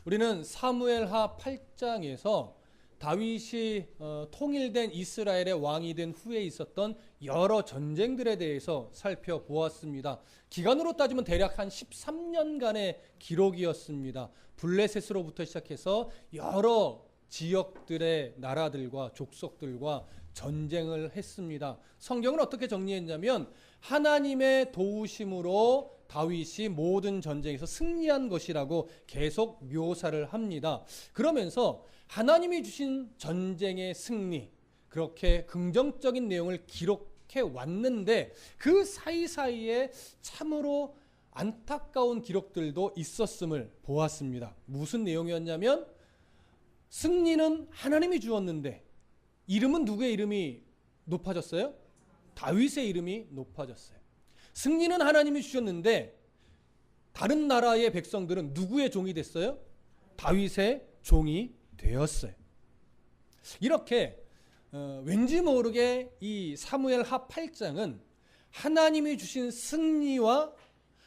우리는 사무엘하 8장에서 다윗이 통일된 이스라엘의 왕이 된 후에 있었던 여러 전쟁들에 대해서 살펴보았습니다. 기간으로 따지면 대략 한 13년간의 기록이었습니다. 블레셋으로부터 시작해서 여러 지역들의 나라들과 족속들과 전쟁을 했습니다. 성경은 어떻게 정리했냐면 하나님의 도우심으로 다윗이 모든 전쟁에서 승리한 것이라고 계속 묘사를 합니다. 그러면서 하나님이 주신 전쟁의 승리, 그렇게 긍정적인 내용을 기록해 왔는데 그 사이사이에 참으로 안타까운 기록들도 있었음을 보았습니다. 무슨 내용이었냐면 승리는 하나님이 주었는데 이름은 누구의 이름이 높아졌어요? 다윗의 이름이 높아졌어요. 승리는 하나님이 주셨는데 다른 나라의 백성들은 누구의 종이 됐어요? 다윗의 종이 되었어요. 이렇게 왠지 모르게 이 사무엘하 8장은 하나님이 주신 승리와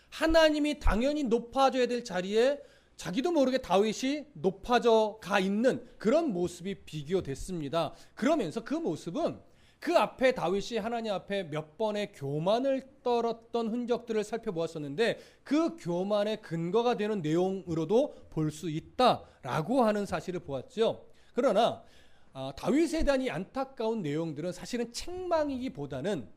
하나님이 당연히 높아져야 될 자리에 자기도 모르게 다윗이 높아져 가 있는 그런 모습이 비교됐습니다. 그러면서 그 모습은 그 앞에 다윗이 하나님 앞에 몇 번의 교만을 떨었던 흔적들을 살펴보았었는데 그 교만의 근거가 되는 내용으로도 볼 수 있다라고 하는 사실을 보았죠. 그러나 다윗에 대한 이 안타까운 내용들은 사실은 책망이기보다는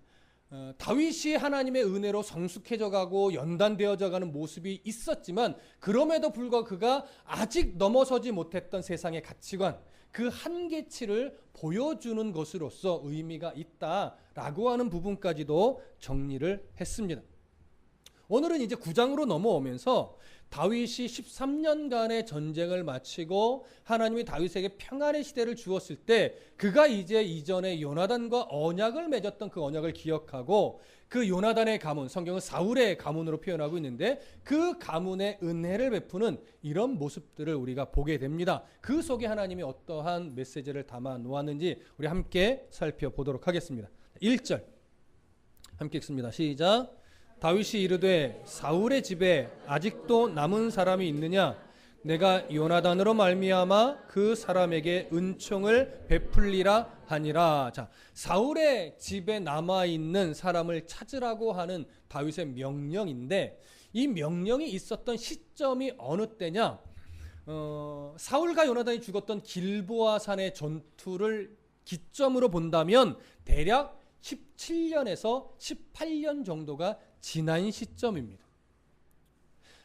다윗이 하나님의 은혜로 성숙해져 가고 연단되어져 가는 모습이 있었지만 그럼에도 불구하고 그가 아직 넘어서지 못했던 세상의 가치관, 그 한계치를 보여주는 것으로서 의미가 있다라고 하는 부분까지도 정리를 했습니다. 오늘은 이제 9장으로 넘어오면서 다윗이 13년간의 전쟁을 마치고 하나님이 다윗에게 평안의 시대를 주었을 때 그가 이제 이전에 요나단과 언약을 맺었던 그 언약을 기억하고 그 요나단의 가문, 성경은 사울의 가문으로 표현하고 있는데 그 가문의 은혜를 베푸는 이런 모습들을 우리가 보게 됩니다. 그 속에 하나님이 어떠한 메시지를 담아 놓았는지 우리 함께 살펴보도록 하겠습니다. 1절 함께 읽습니다. 시작. 다윗이 이르되 사울의 집에 아직도 남은 사람이 있느냐? 내가 요나단으로 말미암아 그 사람에게 은총을 베풀리라 하니라. 자, 사울의 집에 남아 있는 사람을 찾으라고 하는 다윗의 명령인데 이 명령이 있었던 시점이 어느 때냐? 사울과 요나단이 죽었던 길보아 산의 전투를 기점으로 본다면 대략 17년에서 18년 정도가 지난 시점입니다.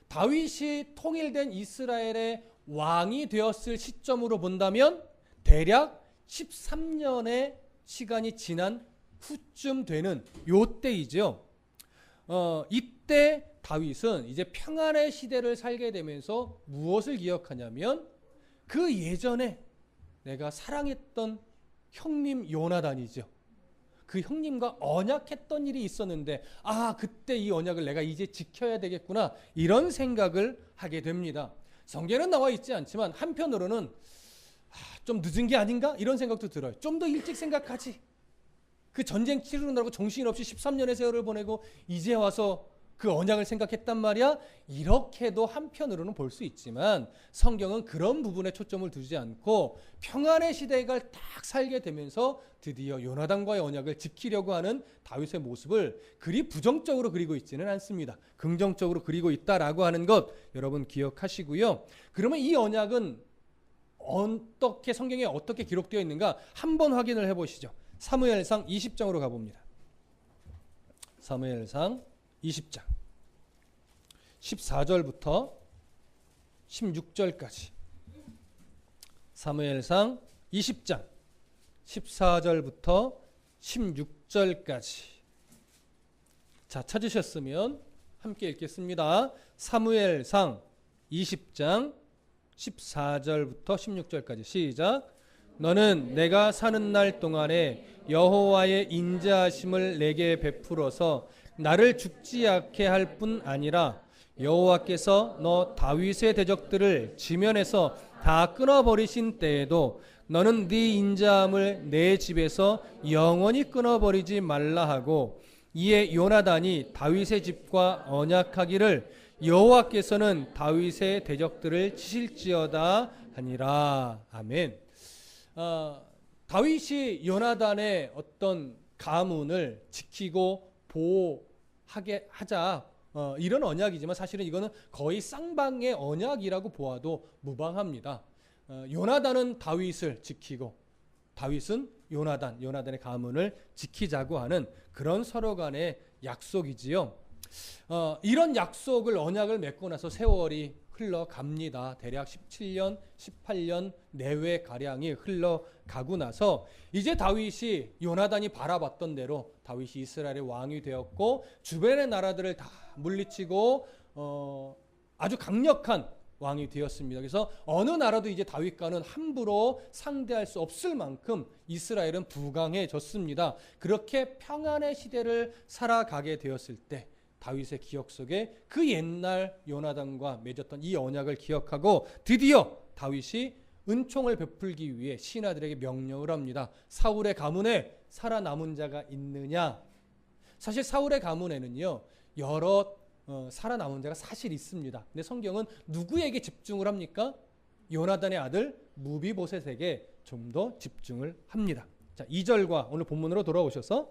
다윗이 통일된 이스라엘의 왕이 되었을 시점으로 본다면 대략 13년의 시간이 지난 후쯤 되는 요때이죠. 이때 다윗은 이제 평안의 시대를 살게 되면서 무엇을 기억하냐면 그 예전에 내가 사랑했던 형님 요나단이죠. 그 형님과 언약했던 일이 있었는데 그때 이 언약을 내가 이제 지켜야 되겠구나 이런 생각을 하게 됩니다. 성경에는 나와 있지 않지만 한편으로는 좀 늦은 게 아닌가 이런 생각도 들어요. 좀 더 일찍 생각하지. 그 전쟁 치르느라고 정신없이 13년의 세월을 보내고 이제 와서 그 언약을 생각했단 말이야. 이렇게도 한편으로는 볼 수 있지만 성경은 그런 부분에 초점을 두지 않고 평안의 시대가 딱 살게 되면서 드디어 요나단과의 언약을 지키려고 하는 다윗의 모습을 그리 부정적으로 그리고 있지는 않습니다. 긍정적으로 그리고 있다라고 하는 것 여러분 기억하시고요. 그러면 이 언약은 어떻게 성경에 어떻게 기록되어 있는가 한번 확인을 해보시죠. 사무엘상 20장으로 가봅니다. 사무엘상 20장 14절부터 16절까지 사무엘상 20장 14절부터 16절까지 자 찾으셨으면 함께 읽겠습니다. 사무엘상 20장 14절부터 16절까지 시작. 너는 내가 사는 날 동안에 여호와의 인자하심을 내게 베풀어서 나를 죽지 않게 할 뿐 아니라 여호와께서 너 다윗의 대적들을 지면에서 다 끊어버리신 때에도 너는 네 인자함을 내 집에서 영원히 끊어버리지 말라 하고 이에 요나단이 다윗의 집과 언약하기를 여호와께서는 다윗의 대적들을 치실지어다 하니라. 아멘. 다윗이 요나단의 어떤 가문을 지키고 보호하게 하자, 이런 언약이지만 사실은 이거는 거의 쌍방의 언약이라고 보아도 무방합니다. 요나단은 다윗을 지키고 다윗은 요나단의 가문을 지키자고 하는 그런 서로 간의 약속이지요. 이런 약속을 언약을 맺고 나서 세월이 흘러갑니다. 대략 17년, 18년 내외 가량이 흘러가고 나서 이제 다윗이 요나단이 바라봤던 대로 다윗이 이스라엘의 왕이 되었고 주변의 나라들을 다 물리치고 아주 강력한 왕이 되었습니다. 그래서 어느 나라도 이제 다윗과는 함부로 상대할 수 없을 만큼 이스라엘은 부강해졌습니다. 그렇게 평안의 시대를 살아가게 되었을 때 다윗의 기억 속에 그 옛날 요나단과 맺었던 이 언약을 기억하고 드디어 다윗이 은총을 베풀기 위해 신하들에게 명령을 합니다. 사울의 가문에 살아남은 자가 있느냐? 사실 사울의 가문에는요 여러 살아남은 자가 사실 있습니다. 근데 성경은 누구에게 집중을 합니까? 요나단의 아들 무비보셋에게 좀 더 집중을 합니다. 자, 2절과 오늘 본문으로 돌아오셔서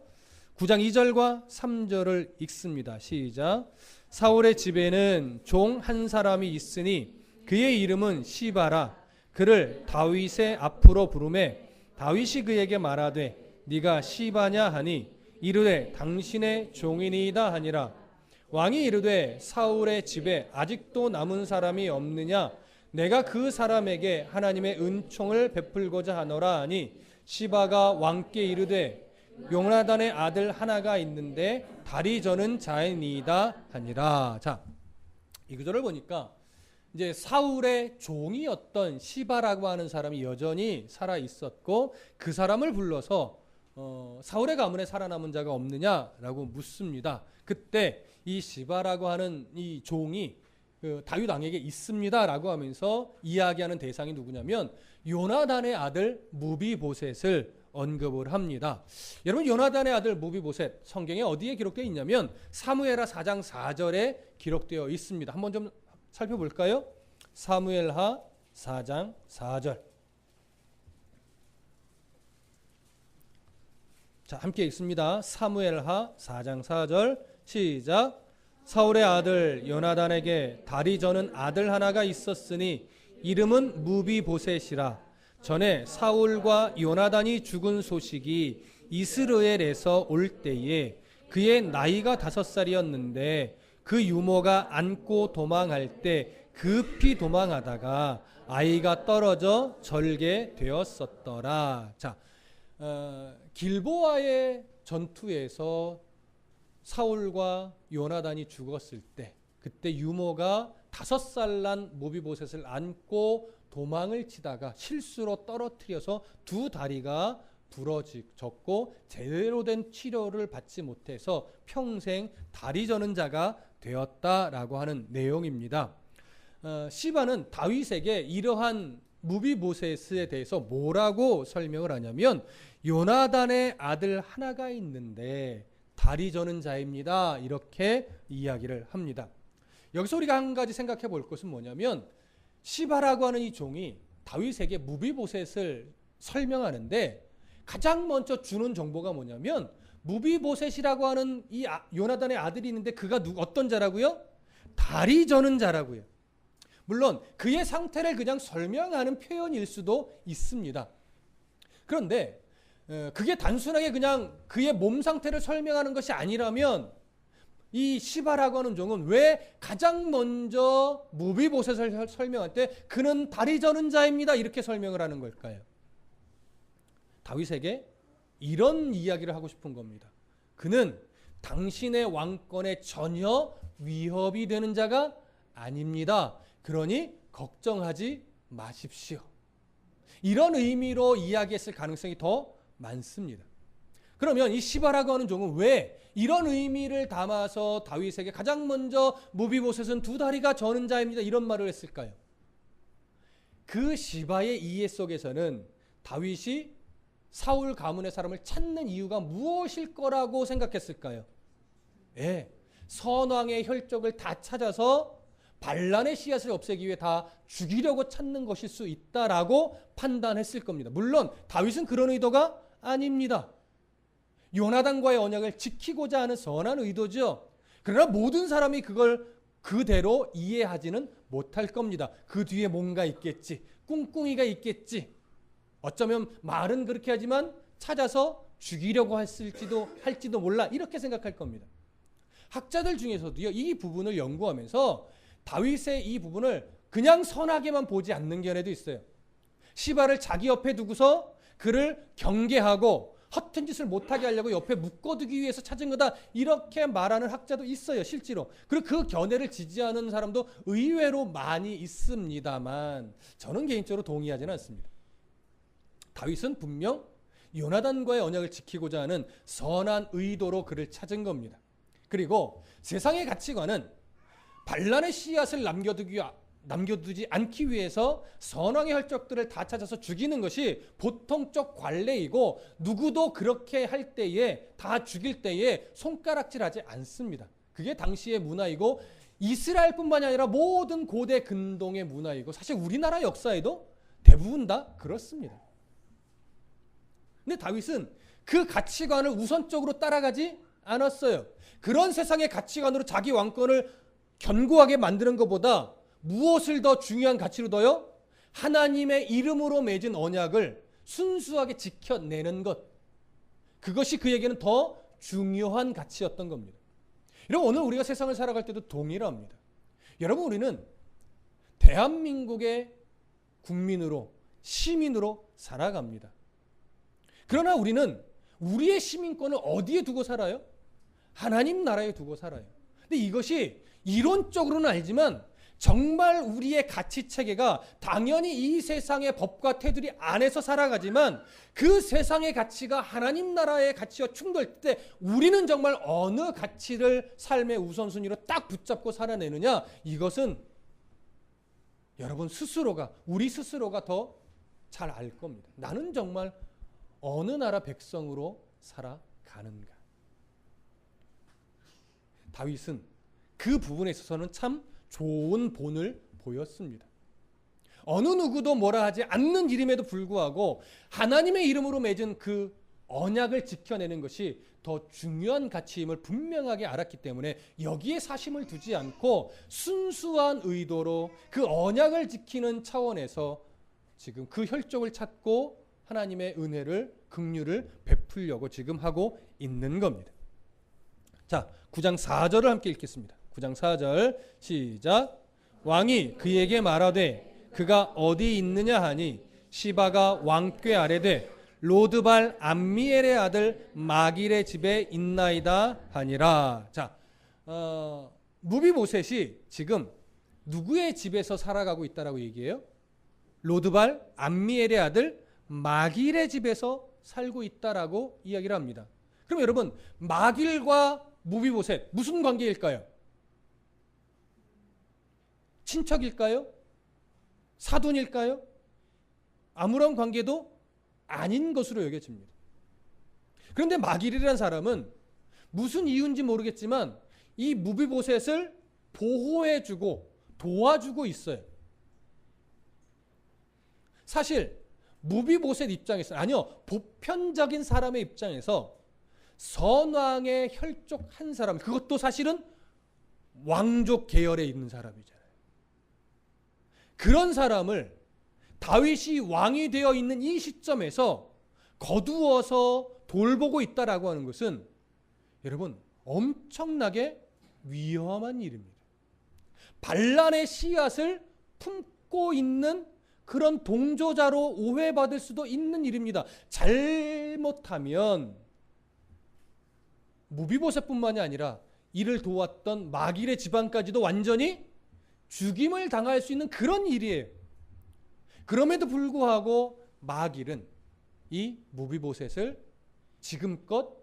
9장 2절과 3절을 읽습니다. 시작. 사울의 집에는 종 한 사람이 있으니 그의 이름은 시바라. 그를 다윗의 앞으로 부르매 다윗이 그에게 말하되 네가 시바냐 하니 이르되 당신의 종이니이다 하니라. 왕이 이르되 사울의 집에 아직도 남은 사람이 없느냐? 내가 그 사람에게 하나님의 은총을 베풀고자 하노라 하니 시바가 왕께 이르되 요나단의 아들 하나가 있는데 다리 저는 자이니이다 하니라. 자, 이 구절을 보니까 이제 사울의 종이었던 시바라고 하는 사람이 여전히 살아 있었고 그 사람을 불러서 사울의 가문에 살아남은 자가 없느냐라고 묻습니다. 그때 이 시바라고 하는 이 종이 다윗 왕에게 있습니다라고 하면서 이야기하는 대상이 누구냐면 요나단의 아들 무비보셋을 언급을 합니다. 여러분, 요나단의 아들 무비보셋 성경에 어디에 기록되어 있냐면 사무엘하 4장 4절에 기록되어 있습니다. 한번 좀 살펴볼까요? 사무엘하 4장 4절. 자, 함께 읽습니다. 사무엘하 4장 4절 시작. 사울의 아들 요나단에게 다리 저는 아들 하나가 있었으니 이름은 무비보셋이라. 전에 사울과 요나단이 죽은 소식이 이스라엘에서 올 때에 그의 나이가 5살이었는데 그 유모가 안고 도망할 때 급히 도망하다가 아이가 떨어져 절개되었었더라. 자, 길보아의 전투에서 사울과 요나단이 죽었을 때 그때 유모가 5살 난 무비보셋을 안고 도망을 치다가 실수로 떨어뜨려서 두 다리가 부러졌고 제대로 된 치료를 받지 못해서 평생 다리 저는 자가 되었다라고 하는 내용입니다. 시바는 다윗에게 이러한 무비보셋에 대해서 뭐라고 설명을 하냐면 요나단의 아들 하나가 있는데 다리 저는 자입니다. 이렇게 이야기를 합니다. 여기서 우리가 한 가지 생각해 볼 것은 뭐냐면 시바라고 하는 이 종이 다윗에게 무비보셋을 설명하는데 가장 먼저 주는 정보가 뭐냐면 무비보셋이라고 하는 이 요나단의 아들이 있는데 그가 어떤 자라고요? 다리 저는 자라고요. 물론 그의 상태를 그냥 설명하는 표현일 수도 있습니다. 그런데 그게 단순하게 그냥 그의 몸 상태를 설명하는 것이 아니라면 이 시바라고 하는 종은 왜 가장 먼저 무비보셋을 설명할 때 그는 다리 저는 자입니다 이렇게 설명을 하는 걸까요? 다윗에게 이런 이야기를 하고 싶은 겁니다. 그는 당신의 왕권에 전혀 위협이 되는 자가 아닙니다. 그러니 걱정하지 마십시오. 이런 의미로 이야기했을 가능성이 더 많습니다. 그러면 이 시바라고 하는 종은 왜 이런 의미를 담아서 다윗에게 가장 먼저 무비보셋은 두 다리가 저는 자입니다 이런 말을 했을까요? 그 시바의 이해 속에서는 다윗이 사울 가문의 사람을 찾는 이유가 무엇일 거라고 생각했을까요? 예, 선왕의 혈족을 다 찾아서 반란의 씨앗을 없애기 위해 다 죽이려고 찾는 것일 수 있다라고 판단했을 겁니다. 물론 다윗은 그런 의도가 아닙니다. 요나단과의 언약을 지키고자 하는 선한 의도죠. 그러나 모든 사람이 그걸 그대로 이해하지는 못할 겁니다. 그 뒤에 뭔가 있겠지. 꿍꿍이가 있겠지. 어쩌면 말은 그렇게 하지만 찾아서 죽이려고 할지도 몰라. 이렇게 생각할 겁니다. 학자들 중에서도요, 이 부분을 연구하면서 다윗의 이 부분을 그냥 선하게만 보지 않는 견해도 있어요. 시바를 자기 옆에 두고서 그를 경계하고 허튼 짓을 못하게 하려고 옆에 묶어두기 위해서 찾은 거다, 이렇게 말하는 학자도 있어요, 실제로. 그리고 그 견해를 지지하는 사람도 의외로 많이 있습니다만 저는 개인적으로 동의하지는 않습니다. 다윗은 분명 요나단과의 언약을 지키고자 하는 선한 의도로 그를 찾은 겁니다. 그리고 세상의 가치관은 반란의 씨앗을 남겨두지 않기 위해서 선왕의 혈족들을 다 찾아서 죽이는 것이 보통적 관례이고, 누구도 그렇게 할 때에, 다 죽일 때에 손가락질하지 않습니다. 그게 당시의 문화이고 이스라엘뿐만이 아니라 모든 고대 근동의 문화이고 사실 우리나라 역사에도 대부분 다 그렇습니다. 근데 다윗은 그 가치관을 우선적으로 따라가지 않았어요. 그런 세상의 가치관으로 자기 왕권을 견고하게 만드는 것보다 무엇을 더 중요한 가치로 둬요? 하나님의 이름으로 맺은 언약을 순수하게 지켜내는 것. 그것이 그에게는 더 중요한 가치였던 겁니다. 여러분, 오늘 우리가 세상을 살아갈 때도 동일합니다. 여러분, 우리는 대한민국의 국민으로, 시민으로 살아갑니다. 그러나 우리는 우리의 시민권을 어디에 두고 살아요? 하나님 나라에 두고 살아요. 근데 이것이 이론적으로는 알지만 정말 우리의 가치체계가 당연히 이 세상의 법과 테두리 안에서 살아가지만 그 세상의 가치가 하나님 나라의 가치와 충돌할 때 우리는 정말 어느 가치를 삶의 우선순위로 딱 붙잡고 살아내느냐, 이것은 여러분 스스로가, 우리 스스로가 더 잘 알 겁니다. 나는 정말 어느 나라 백성으로 살아가는가. 다윗은 그 부분에 있어서는 참 좋은 본을 보였습니다. 어느 누구도 뭐라 하지 않는 이름에도 불구하고 하나님의 이름으로 맺은 그 언약을 지켜내는 것이 더 중요한 가치임을 분명하게 알았기 때문에 여기에 사심을 두지 않고 순수한 의도로 그 언약을 지키는 차원에서 지금 그 혈족을 찾고 하나님의 은혜를, 긍휼을 베풀려고 지금 하고 있는 겁니다. 자, 9장 4절을 함께 읽겠습니다. 9장 4절 시작. 왕이 그에게 말하되 그가 어디 있느냐 하니 시바가 왕궤 아래 돼 로드발 암미엘의 아들 마길의 집에 있나이다 하니라. 자, 무비보셋이 지금 누구의 집에서 살아가고 있다라고 얘기해요? 로드발 암미엘의 아들 마길의 집에서 살고 있다라고 이야기를 합니다. 그럼 여러분, 마길과 무비보셋 무슨 관계일까요? 친척일까요? 사돈일까요? 아무런 관계도 아닌 것으로 여겨집니다. 그런데 마길이라는 사람은 무슨 이유인지 모르겠지만 이 무비보셋을 보호해주고 도와주고 있어요. 사실 무비보셋 입장에서, 아니요, 보편적인 사람의 입장에서 선왕의 혈족 한 사람, 그것도 사실은 왕족 계열에 있는 사람이잖아요. 그런 사람을 다윗이 왕이 되어 있는 이 시점에서 거두어서 돌보고 있다라고 하는 것은 여러분 엄청나게 위험한 일입니다. 반란의 씨앗을 품고 있는 그런 동조자로 오해받을 수도 있는 일입니다. 잘못하면 무비보셋뿐만이 아니라 이를 도왔던 마길의 집안까지도 완전히 죽임을 당할 수 있는 그런 일이에요. 그럼에도 불구하고 마길은 이 무비보셋을 지금껏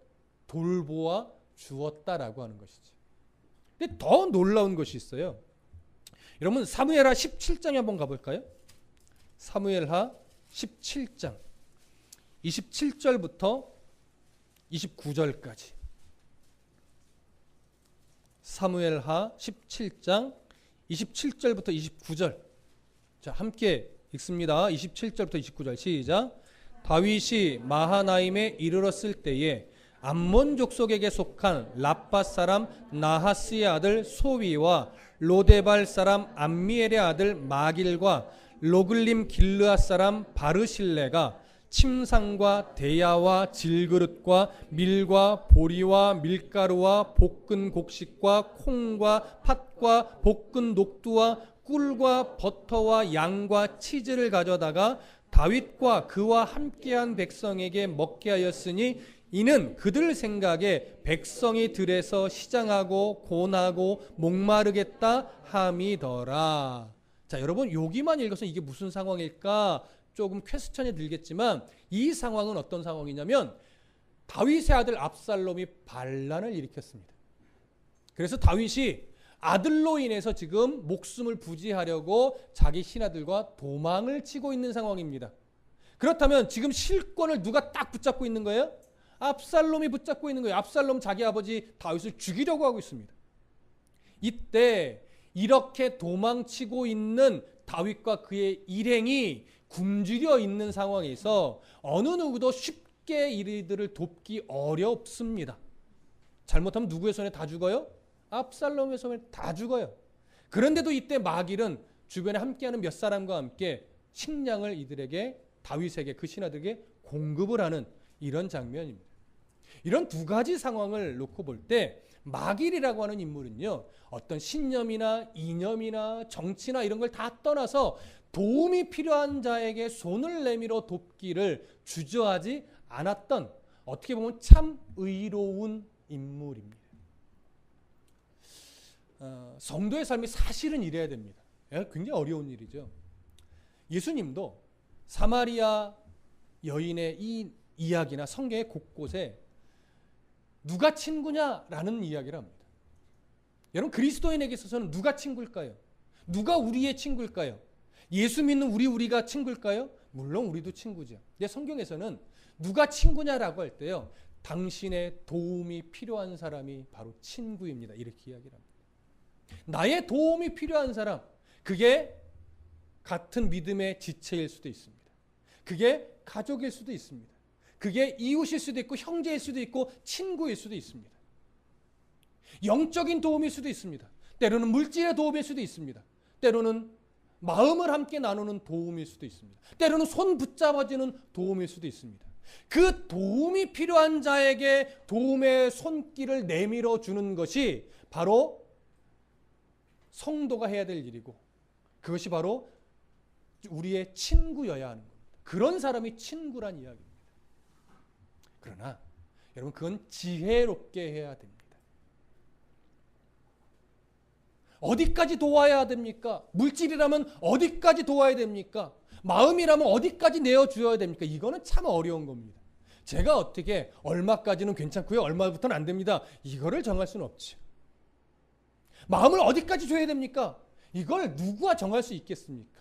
돌보아 주었다라고 하는 것이죠. 근데 더 놀라운 것이 있어요. 여러분, 사무엘하 17장에 한번 가볼까요? 사무엘하 17장 27절부터 29절까지. 사무엘하 17장 27절부터 29절. 자, 함께 읽습니다. 27절부터 29절 시작. 다윗이 마하나임에 이르렀을 때에 암몬 족속에게 속한 라팟 사람 나하스의 아들 소위와 로데발 사람 암미엘의 아들 마길과 로글림 길르앗 사람 바르실레가 침상과 대야와 질그릇과 밀과 보리와 밀가루와 볶은 곡식과 콩과 팥과 볶은 녹두와 꿀과 버터와 양과 치즈를 가져다가 다윗과 그와 함께한 백성에게 먹게 하였으니 이는 그들 생각에 백성이 들에서 시장하고 고나고 목마르겠다 함이더라. 자, 여러분 여기만 읽어서 이게 무슨 상황일까 조금 퀘스천이 들겠지만 이 상황은 어떤 상황이냐면 다윗의 아들 압살롬이 반란을 일으켰습니다. 그래서 다윗이 아들로 인해서 지금 목숨을 부지하려고 자기 신하들과 도망을 치고 있는 상황입니다. 그렇다면 지금 실권을 누가 딱 붙잡고 있는 거예요? 압살롬이 붙잡고 있는 거예요. 압살롬 자기 아버지 다윗을 죽이려고 하고 있습니다. 이때 이렇게 도망치고 있는 다윗과 그의 일행이 굶주려 있는 상황에서 어느 누구도 쉽게 이들을 돕기 어렵습니다. 잘못하면 누구의 손에 다 죽어요? 압살롬의 손에 다 죽어요. 그런데도 이때 마길은 주변에 함께하는 몇 사람과 함께 식량을 이들에게 다윗에게 그 신하들에게 공급을 하는 이런 장면입니다. 이런 두 가지 상황을 놓고 볼 때 마길이라고 하는 인물은요, 어떤 신념이나 이념이나 정치나 이런 걸 다 떠나서 도움이 필요한 자에게 손을 내밀어 돕기를 주저하지 않았던 어떻게 보면 참 의로운 인물입니다. 성도의 삶이 사실은 이래야 됩니다. 굉장히 어려운 일이죠. 예수님도 사마리아 여인의 이 이야기나 성경의 곳곳에 누가 친구냐라는 이야기를 합니다. 여러분 그리스도인에게 있어서는 누가 친구일까요? 누가 우리의 친구일까요? 예수 믿는 우리가 친구일까요? 물론 우리도 친구죠. 근데 성경에서는 누가 친구냐라고 할 때요, 당신의 도움이 필요한 사람이 바로 친구입니다. 이렇게 이야기를 합니다. 나의 도움이 필요한 사람, 그게 같은 믿음의 지체일 수도 있습니다. 그게 가족일 수도 있습니다. 그게 이웃일 수도 있고 형제일 수도 있고 친구일 수도 있습니다. 영적인 도움일 수도 있습니다. 때로는 물질의 도움일 수도 있습니다. 때로는 마음을 함께 나누는 도움일 수도 있습니다. 때로는 손 붙잡아주는 도움일 수도 있습니다. 그 도움이 필요한 자에게 도움의 손길을 내밀어 주는 것이 바로 성도가 해야 될 일이고, 그것이 바로 우리의 친구여야 하는 겁니다. 그런 사람이 친구란 이야기입니다. 그러나 여러분 그건 지혜롭게 해야 됩니다. 어디까지 도와야 됩니까? 물질이라면 어디까지 도와야 됩니까? 마음이라면 어디까지 내어주어야 됩니까? 이거는 참 어려운 겁니다. 제가 어떻게 얼마까지는 괜찮고요, 얼마부터는 안 됩니다, 이거를 정할 수는 없죠. 마음을 어디까지 줘야 됩니까? 이걸 누가 정할 수 있겠습니까?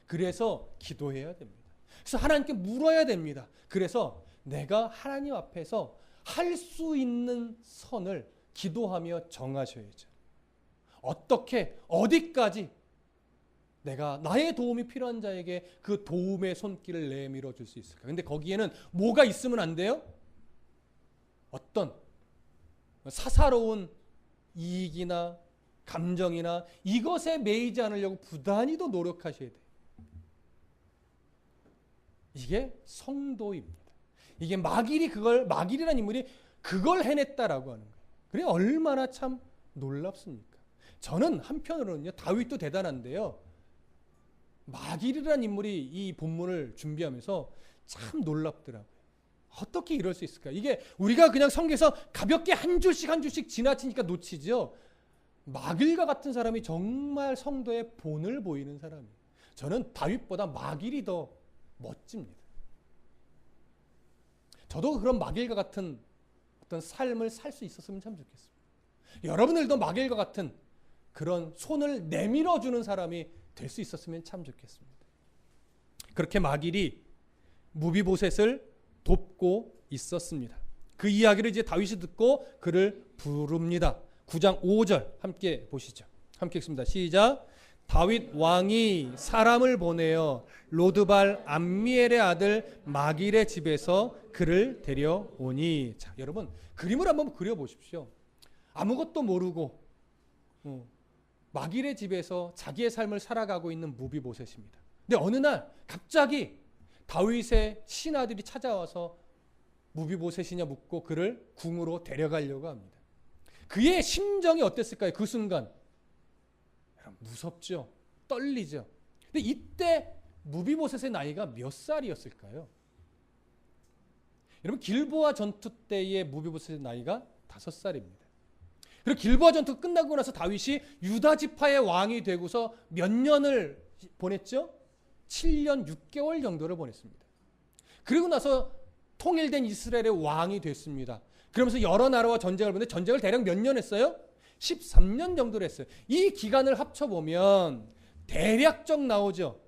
그래서 기도해야 됩니다. 그래서 하나님께 물어야 됩니다. 그래서 내가 하나님 앞에서 할 수 있는 선을 기도하며 정하셔야죠. 어떻게, 어디까지 내가 나의 도움이 필요한 자에게 그 도움의 손길을 내밀어 줄 수 있을까? 근데 거기에는 뭐가 있으면 안 돼요? 어떤 사사로운 이익이나 감정이나 이것에 매이지 않으려고 부단히도 노력하셔야 돼요. 이게 성도입니다. 이게 마길이라는 인물이 그걸 해냈다라고 하는 거예요. 그래 얼마나 참 놀랍습니까? 저는 한편으로는요, 다윗도 대단한데요, 마길이라는 인물이 이 본문을 준비하면서 참 놀랍더라고요. 어떻게 이럴 수 있을까? 이게 우리가 그냥 성경에서 가볍게 한 줄씩 지나치니까 놓치죠. 마길과 같은 사람이 정말 성도의 본을 보이는 사람이에요. 저는 다윗보다 마길이 더 멋집니다. 저도 그런 마길과 같은 어떤 삶을 살 수 있었으면 참 좋겠습니다. 여러분들도 마길과 같은 그런 손을 내밀어주는 사람이 될 수 있었으면 참 좋겠습니다. 그렇게 마길이 무비보셋을 돕고 있었습니다. 그 이야기를 이제 다윗이 듣고 그를 부릅니다. 9장 5절 함께 보시죠. 함께 읽습니다. 시작. 다윗 왕이 사람을 보내어 로드발 암미엘의 아들 마길의 집에서 그를 데려오니. 자, 여러분 그림을 한번 그려보십시오. 아무것도 모르고 마길의 집에서 자기의 삶을 살아가고 있는 무비보셋입니다. 근데 어느 날 갑자기 다윗의 신하들이 찾아와서 무비보셋이냐 묻고 그를 궁으로 데려가려고 합니다. 그의 심정이 어땠을까요? 그 순간 무섭죠. 떨리죠. 근데 이때 무비보셋의 나이가 몇 살이었을까요? 여러분 길보아 전투 때의 무비보셋의 나이가 5살입니다. 그리고 길보아 전투가 끝나고 나서 다윗이 유다 지파의 왕이 되고서 몇 년을 보냈죠? 7년 6개월 정도를 보냈습니다. 그리고 나서 통일된 이스라엘의 왕이 됐습니다. 그러면서 여러 나라와 전쟁을 벌였는데 전쟁을 대략 몇 년 했어요? 13년 정도를 했어요. 이 기간을 합쳐보면 대략적 나오죠.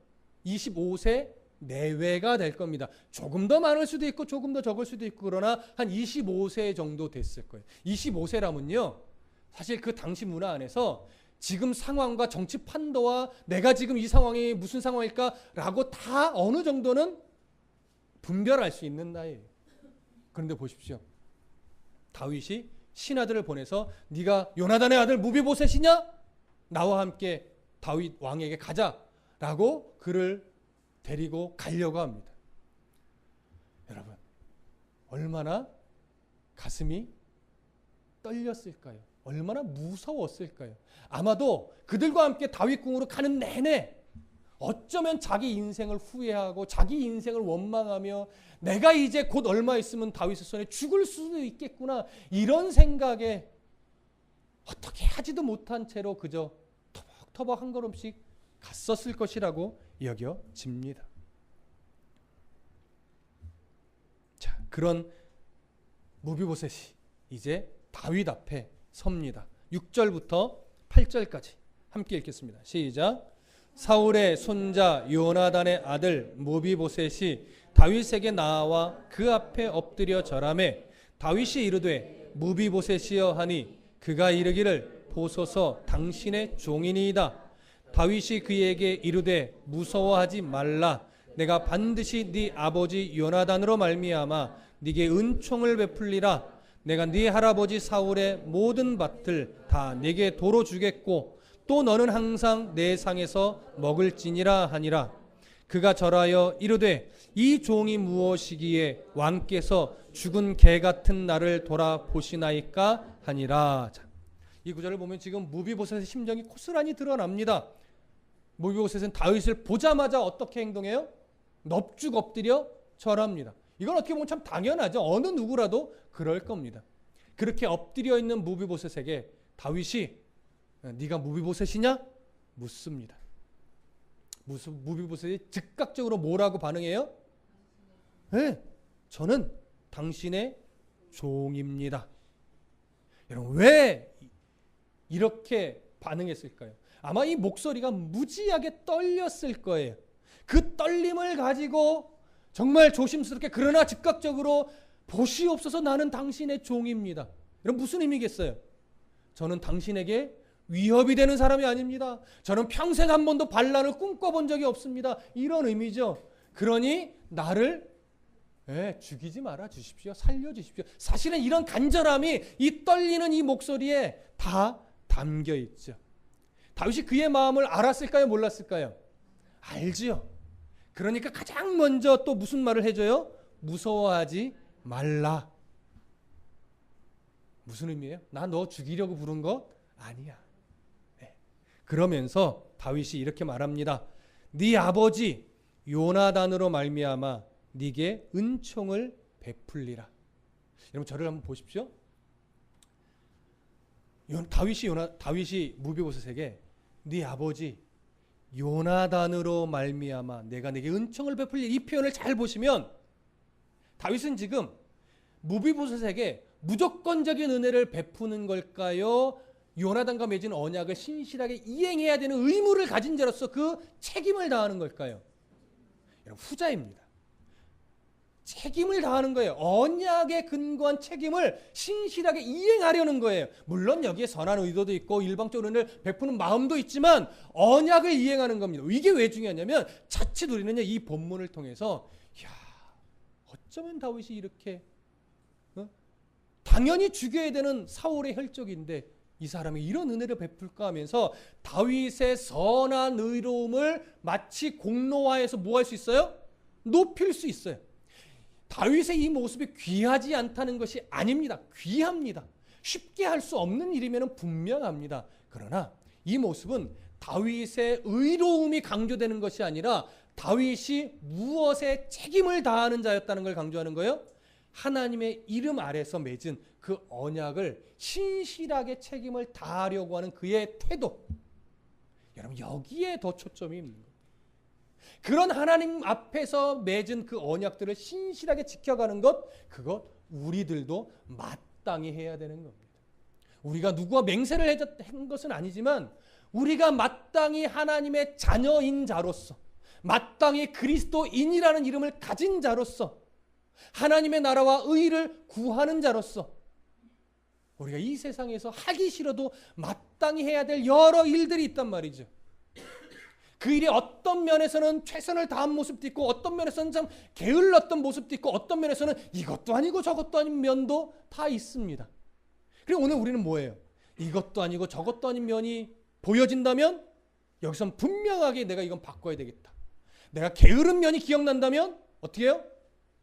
25세 내외가 될 겁니다. 조금 더 많을 수도 있고 조금 더 적을 수도 있고 그러나 한 25세 정도 됐을 거예요. 25세라면요. 사실 그 당시 문화 안에서 지금 상황과 정치 판도와 내가 지금 이 상황이 무슨 상황일까라고 다 어느 정도는 분별할 수 있는 나이예요. 그런데 보십시오. 다윗이 신하들을 보내서 네가 요나단의 아들 무비보셋이냐? 나와 함께 다윗 왕에게 가자라고 그를 데리고 가려고 합니다. 여러분 얼마나 가슴이 떨렸을까요? 얼마나 무서웠을까요? 아마도 그들과 함께 다윗 궁으로 가는 내내 어쩌면 자기 인생을 후회하고 자기 인생을 원망하며 내가 이제 곧 얼마 있으면 다윗의 손에 죽을 수도 있겠구나 이런 생각에 어떻게 하지도 못한 채로 그저 터벅터벅 한 걸음씩 갔었을 것이라고 여겨집니다. 자, 그런 무비보셋이 이제 다윗 앞에 섭니다. 6절부터 8절까지 함께 읽겠습니다. 시작. 사울의 손자 요나단의 아들 무비보셋이 다윗에게 나와 그 앞에 엎드려 절하매 다윗이 이르되 무비보셋이여 하니 그가 이르기를 보소서 당신의 종이니이다. 다윗이 그에게 이르되 무서워하지 말라. 내가 반드시 네 아버지 요나단으로 말미암아 네게 은총을 베풀리라. 내가 네 할아버지 사울의 모든 밭을 다 네게 도로 주겠고 또 너는 항상 내 상에서 먹을지니라 하니라. 그가 절하여 이르되 이 종이 무엇이기에 왕께서 죽은 개 같은 나를 돌아보시나이까 하니라. 자, 이 구절을 보면 지금 무비보셋의 심정이 고스란히 드러납니다. 무비보셋은 다윗을 보자마자 어떻게 행동해요? 넙죽 엎드려 절합니다. 이건 어떻게 보면 참 당연하죠. 어느 누구라도 그럴 겁니다. 그렇게 엎드려 있는 무비보셋에게 다윗이 네가 무비보셋이냐? 묻습니다. 무비보셋이 즉각적으로 뭐라고 반응해요? 네, 저는 당신의 종입니다. 여러분 왜 이렇게 반응했을까요? 아마 이 목소리가 무지하게 떨렸을 거예요. 그 떨림을 가지고 정말 조심스럽게 그러나 즉각적으로 보시옵소서 나는 당신의 종입니다. 여러분 무슨 의미겠어요? 저는 당신에게 위협이 되는 사람이 아닙니다. 저는 평생 한 번도 반란을 꿈꿔본 적이 없습니다. 이런 의미죠. 그러니 나를 죽이지 말아 주십시오. 살려주십시오. 사실은 이런 간절함이 이 떨리는 이 목소리에 다 담겨 있죠. 다윗이 그의 마음을 알았을까요? 몰랐을까요? 알지요. 그러니까 가장 먼저 또 무슨 말을 해줘요? 무서워하지 말라. 무슨 의미예요? 나 너 죽이려고 부른 거 아니야. 네. 그러면서 다윗이 이렇게 말합니다. 네 아버지 요나단으로 말미암아 네게 은총을 베풀리라. 여러분 저를 한번 보십시오. 다윗이 무비보셋에게 네 아버지 요나단으로 말미암아 내가 네게 은총을 베풀리, 이 표현을 잘 보시면 다윗은 지금 무비보셋에게 무조건적인 은혜를 베푸는 걸까요? 요나단과 맺은 언약을 신실하게 이행해야 되는 의무를 가진 자로서 그 책임을 다하는 걸까요? 여러분 후자입니다. 책임을 다하는 거예요. 언약에 근거한 책임을 신실하게 이행하려는 거예요. 물론 여기에 선한 의도도 있고 일방적으로 은혜를 베푸는 마음도 있지만 언약을 이행하는 겁니다. 이게 왜 중요하냐면 자칫 우리는요, 이 본문을 통해서 어쩌면 다윗이 이렇게 당연히 죽여야 되는 사울의 혈족인데 이 사람이 이런 은혜를 베풀까 하면서 다윗의 선한 의로움을 마치 공로화해서 뭐 할 수 있어요? 높일 수 있어요. 다윗의 이 모습이 귀하지 않다는 것이 아닙니다. 귀합니다. 쉽게 할 수 없는 일이면 분명합니다. 그러나 이 모습은 다윗의 의로움이 강조되는 것이 아니라 다윗이 무엇에 책임을 다하는 자였다는 걸 강조하는 거예요. 하나님의 이름 아래서 맺은 그 언약을 신실하게 책임을 다하려고 하는 그의 태도. 여러분, 여기에 더 초점이 있는 거예요. 그런 하나님 앞에서 맺은 그 언약들을 신실하게 지켜가는 것, 그것 우리들도 마땅히 해야 되는 겁니다. 우리가 누구와 맹세를 한 것은 아니지만 우리가 마땅히 하나님의 자녀인 자로서, 마땅히 그리스도인이라는 이름을 가진 자로서, 하나님의 나라와 의를 구하는 자로서 우리가 이 세상에서 하기 싫어도 마땅히 해야 될 여러 일들이 있단 말이죠. 그 일이 어떤 면에서는 최선을 다한 모습도 있고 어떤 면에서는 참 게을렀던 모습도 있고 어떤 면에서는 이것도 아니고 저것도 아닌 면도 다 있습니다. 그리고 오늘 우리는 뭐예요? 이것도 아니고 저것도 아닌 면이 보여진다면 여기선 분명하게 내가 이건 바꿔야 되겠다. 내가 게으른 면이 기억난다면 어떻게 해요?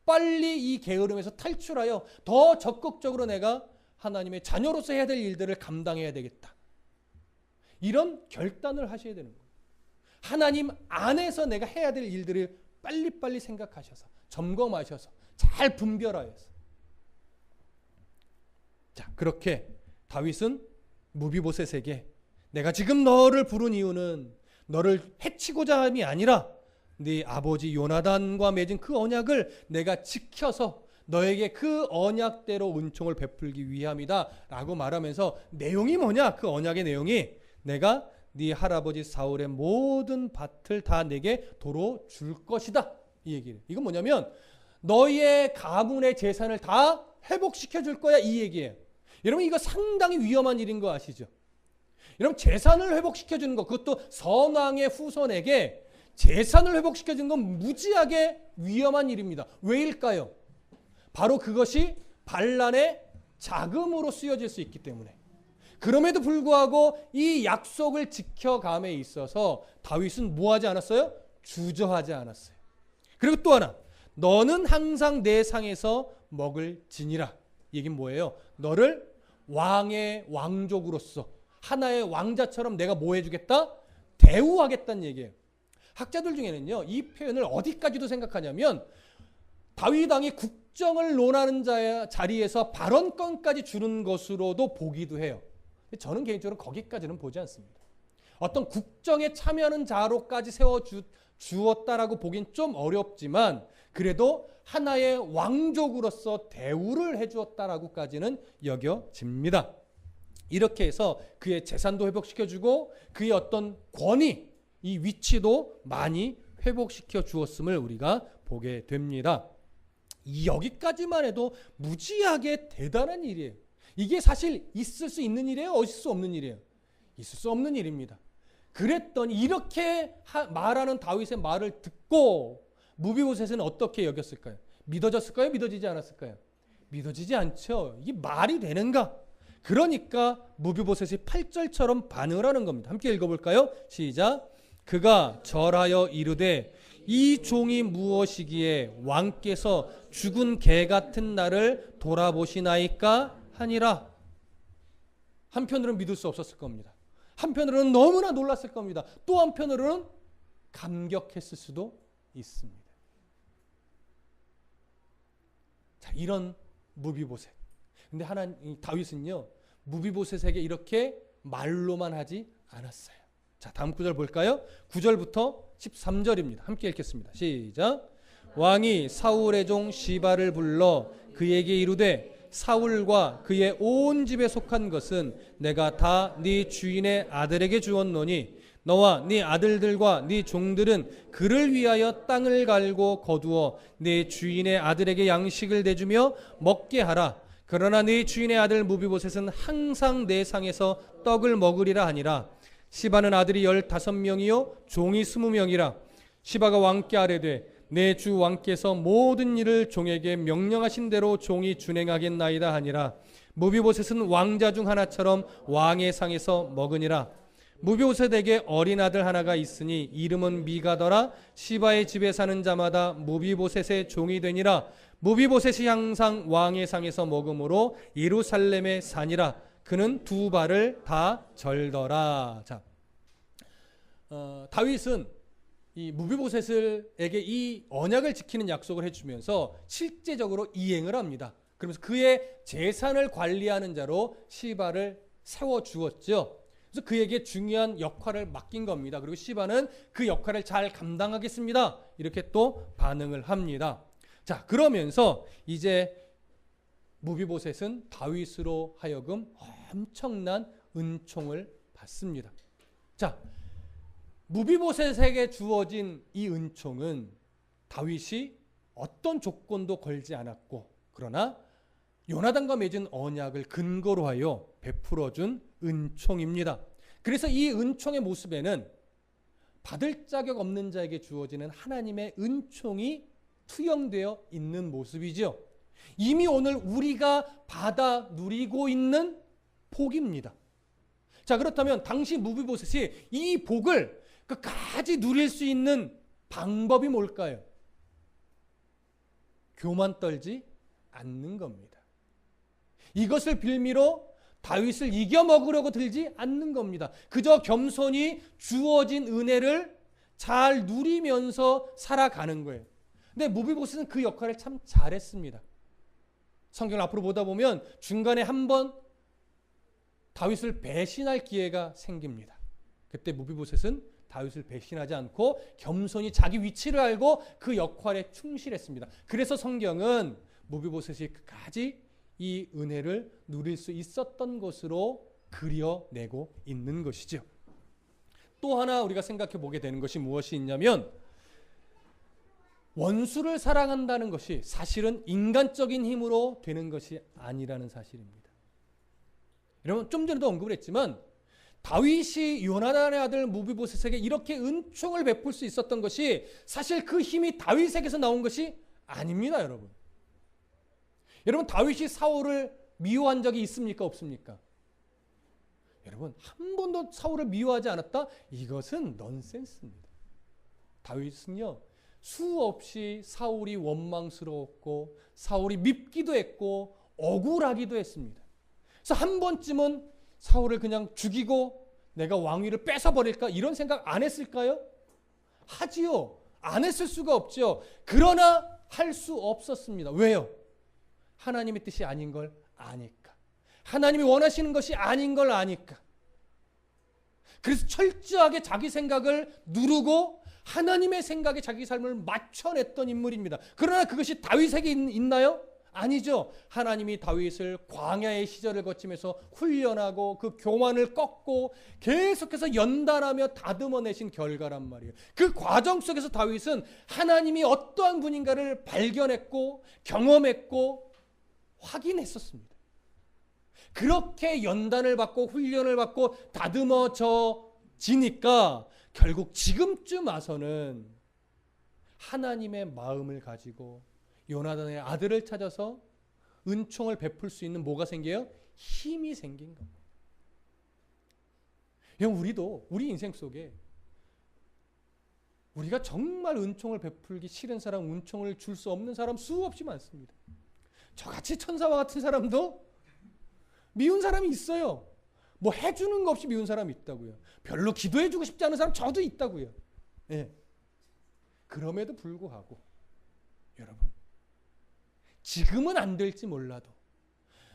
빨리 이 게으름에서 탈출하여 더 적극적으로 내가 하나님의 자녀로서 해야 될 일들을 감당해야 되겠다. 이런 결단을 하셔야 되는 거예요. 하나님 안에서 내가 해야 될 일들을 빨리빨리 생각하셔서 점검하셔서 잘 분별하여서. 자, 그렇게 다윗은 무비보셋에게 내가 지금 너를 부른 이유는 너를 해치고자 함이 아니라 네 아버지 요나단과 맺은 그 언약을 내가 지켜서 너에게 그 언약대로 은총을 베풀기 위함이다 라고 말하면서 내용이 뭐냐? 그 언약의 내용이 내가 네 할아버지 사울의 모든 밭을 다 내게 도로 줄 것이다, 이 얘기를. 이건 뭐냐면 너희의 가문의 재산을 다 회복시켜 줄 거야, 이 얘기예요. 여러분, 이거 상당히 위험한 일인 거 아시죠? 여러분, 재산을 회복시켜 주는 것, 그것도 선왕의 후손에게 재산을 회복시켜 주는 건 무지하게 위험한 일입니다. 왜일까요? 바로 그것이 반란의 자금으로 쓰여질 수 있기 때문에. 그럼에도 불구하고 이 약속을 지켜감에 있어서 다윗은 뭐하지 않았어요? 주저하지 않았어요. 그리고 또 하나, 너는 항상 내 상에서 먹을 지니라. 이게 뭐예요? 너를 왕의 왕족으로서 하나의 왕자처럼 내가 뭐 해주겠다? 대우하겠다는 얘기예요. 학자들 중에는요, 이 표현을 어디까지도 생각하냐면 다윗 왕이 국정을 논하는 자리에서 발언권까지 주는 것으로도 보기도 해요. 저는 개인적으로 거기까지는 보지 않습니다. 어떤 국정에 참여하는 자로까지 세워주었다라고 보긴 좀 어렵지만 그래도 하나의 왕족으로서 대우를 해주었다라고까지는 여겨집니다. 이렇게 해서 그의 재산도 회복시켜주고 그의 어떤 권위, 이 위치도 많이 회복시켜 주었음을 우리가 보게 됩니다. 여기까지만 해도 무지하게 대단한 일이에요. 이게 사실 있을 수 있는 일이에요? 있을 수 없는 일이에요? 있을 수 없는 일입니다. 그랬더니 이렇게 말하는 다윗의 말을 듣고 무비보셋은 어떻게 여겼을까요? 믿어졌을까요? 믿어지지 않았을까요? 믿어지지 않죠. 이게 말이 되는가? 그러니까 무비보셋이 8절처럼 반응을 하는 겁니다. 함께 읽어볼까요? 시작. 그가 절하여 이르되 이 종이 무엇이기에 왕께서 죽은 개 같은 나를 돌아보시나이까 하니라. 한편으로는 믿을 수 없었을 겁니다. 한편으로는 너무나 놀랐을 겁니다. 또 한편으로는 감격했을 수도 있습니다. 자, 이런 무비보셋. 근데 다윗은요, 무비보셋에게 이렇게 말로만 하지 않았어요. 자, 다음 구절 볼까요? 9절부터 13절입니다. 함께 읽겠습니다. 시작. 왕이 사울의 종 시바를 불러 그에게 이르되 사울과 그의 온 집에 속한 것은 내가 다 네 주인의 아들에게 주었노니 너와 네 아들들과 네 종들은 그를 위하여 땅을 갈고 거두어 네 주인의 아들에게 양식을 내주며 먹게 하라. 그러나 네 주인의 아들 무비보셋은 항상 내 상에서 떡을 먹으리라 하니라. 시바는 아들이 15명이요 종이 20명이라. 시바가 왕께 아뢰되 내 주 왕께서 모든 일을 종에게 명령하신 대로 종이 준행하겠나이다 하니라. 무비보셋은 왕자 중 하나처럼 왕의 상에서 먹으니라. 무비보셋에게 어린 아들 하나가 있으니 이름은 미가더라. 시바의 집에 사는 자마다 무비보셋의 종이 되니라. 무비보셋이 항상 왕의 상에서 먹음으로 예루살렘에 사니라. 그는 두 발을 다 절더라. 자, 다윗은 이 무비보셋에게 이 언약을 지키는 약속을 해주면서 실제적으로 이행을 합니다. 그러면서 그의 재산을 관리하는 자로 시바를 세워주었죠. 그래서 그에게 중요한 역할을 맡긴 겁니다. 그리고 시바는 그 역할을 잘 감당하겠습니다. 이렇게 또 반응을 합니다. 자, 그러면서 이제 무비보셋은 다윗으로 하여금 엄청난 은총을 받습니다. 자, 무비보셋에게 주어진 이 은총은 다윗이 어떤 조건도 걸지 않았고, 그러나 요나단과 맺은 언약을 근거로 하여 베풀어준 은총입니다. 그래서 이 은총의 모습에는 받을 자격 없는 자에게 주어지는 하나님의 은총이 투영되어 있는 모습이죠. 이미 오늘 우리가 받아 누리고 있는 복입니다. 자, 그렇다면 당시 무비보셋이 이 복을 끝까지 누릴 수 있는 방법이 뭘까요? 교만 떨지 않는 겁니다. 이것을 빌미로 다윗을 이겨먹으려고 들지 않는 겁니다. 그저 겸손히 주어진 은혜를 잘 누리면서 살아가는 거예요. 근데 무비보셋은 그 역할을 참 잘했습니다. 성경을 앞으로 보다 보면 중간에 한번 다윗을 배신할 기회가 생깁니다. 그때 무비보셋은 다윗을 배신하지 않고 겸손히 자기 위치를 알고 그 역할에 충실했습니다. 그래서 성경은 무비보셋이 끝까지 이 은혜를 누릴 수 있었던 것으로 그려내고 있는 것이죠. 또 하나 우리가 생각해 보게 되는 것이 무엇이 있냐면, 원수를 사랑한다는 것이 사실은 인간적인 힘으로 되는 것이 아니라는 사실입니다. 여러분, 좀 전에도 언급을 했지만 다윗이 요나단의 아들 무비보셋에게 이렇게 은총을 베풀 수 있었던 것이 사실 그 힘이 다윗에게서 나온 것이 아닙니다, 여러분. 여러분, 다윗이 사울을 미워한 적이 있습니까, 없습니까? 여러분, 한 번도 사울을 미워하지 않았다? 이것은 넌센스입니다. 다윗은요, 수없이 사울이 원망스러웠고 사울이 밉기도 했고 억울하기도 했습니다. 그래서 한 번쯤은 사울을 그냥 죽이고 내가 왕위를 뺏어버릴까 이런 생각 안 했을까요? 하지요. 안 했을 수가 없죠. 그러나 할 수 없었습니다. 왜요? 하나님의 뜻이 아닌 걸 아니까. 하나님이 원하시는 것이 아닌 걸 아니까. 그래서 철저하게 자기 생각을 누르고 하나님의 생각에 자기 삶을 맞춰냈던 인물입니다. 그러나 그것이 다윗에게 있나요? 아니죠. 하나님이 다윗을 광야의 시절을 거치면서 훈련하고 그 교만을 꺾고 계속해서 연단하며 다듬어내신 결과란 말이에요. 그 과정 속에서 다윗은 하나님이 어떠한 분인가를 발견했고 경험했고 확인했었습니다. 그렇게 연단을 받고 훈련을 받고 다듬어지니까 결국 지금쯤 와서는 하나님의 마음을 가지고 요나단의 아들을 찾아서 은총을 베풀 수 있는 뭐가 생겨요? 힘이 생긴 겁니다. 우리도 우리 인생 속에 우리가 정말 은총을 베풀기 싫은 사람, 은총을 줄 수 없는 사람 수없이 많습니다. 저같이 천사와 같은 사람도 미운 사람이 있어요. 뭐 해주는 거 없이 미운 사람이 있다고요. 별로 기도해주고 싶지 않은 사람 저도 있다고요. 예. 그럼에도 불구하고 여러분, 지금은 안 될지 몰라도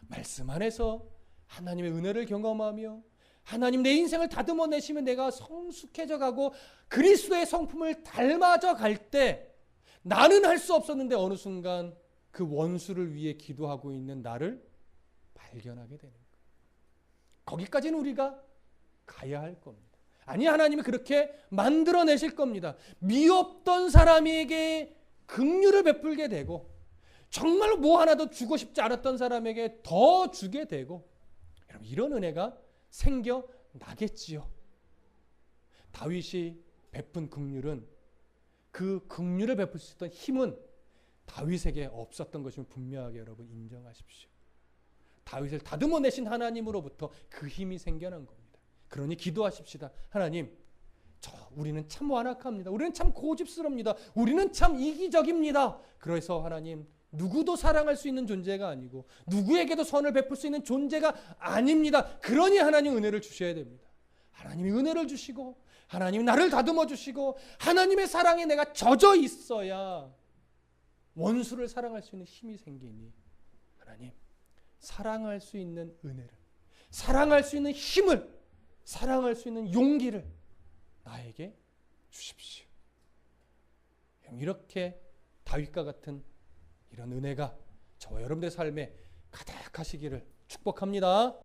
말씀 안에서 하나님의 은혜를 경험하며 하나님 내 인생을 다듬어 내시면 내가 성숙해져 가고 그리스도의 성품을 닮아져 갈 때 나는 할 수 없었는데 어느 순간 그 원수를 위해 기도하고 있는 나를 발견하게 되는 거예요. 거기까지는 우리가 가야 할 겁니다. 아니, 하나님이 그렇게 만들어내실 겁니다. 미없던 사람에게 긍휼을 베풀게 되고 정말로 뭐 하나도 주고 싶지 않았던 사람에게 더 주게 되고, 여러분, 이런 은혜가 생겨나겠지요. 다윗이 베푼 긍휼은, 그 긍휼을 베풀 수 있던 힘은 다윗에게 없었던 것임을 분명하게 여러분 인정하십시오. 다윗을 다듬어 내신 하나님으로부터 그 힘이 생겨난 겁니다. 그러니 기도하십시다. 하나님, 우리는 참 완악합니다. 우리는 참 고집스럽니다. 우리는 참 이기적입니다. 그래서 하나님, 누구도 사랑할 수 있는 존재가 아니고 누구에게도 선을 베풀 수 있는 존재가 아닙니다. 그러니 하나님 은혜를 주셔야 됩니다. 하나님이 은혜를 주시고 하나님이 나를 다듬어 주시고 하나님의 사랑에 내가 젖어 있어야 원수를 사랑할 수 있는 힘이 생기니, 하나님, 사랑할 수 있는 은혜를, 사랑할 수 있는 힘을, 사랑할 수 있는 용기를 나에게 주십시오. 이렇게 다윗과 같은 이런 은혜가 저와 여러분들의 삶에 가득하시기를 축복합니다.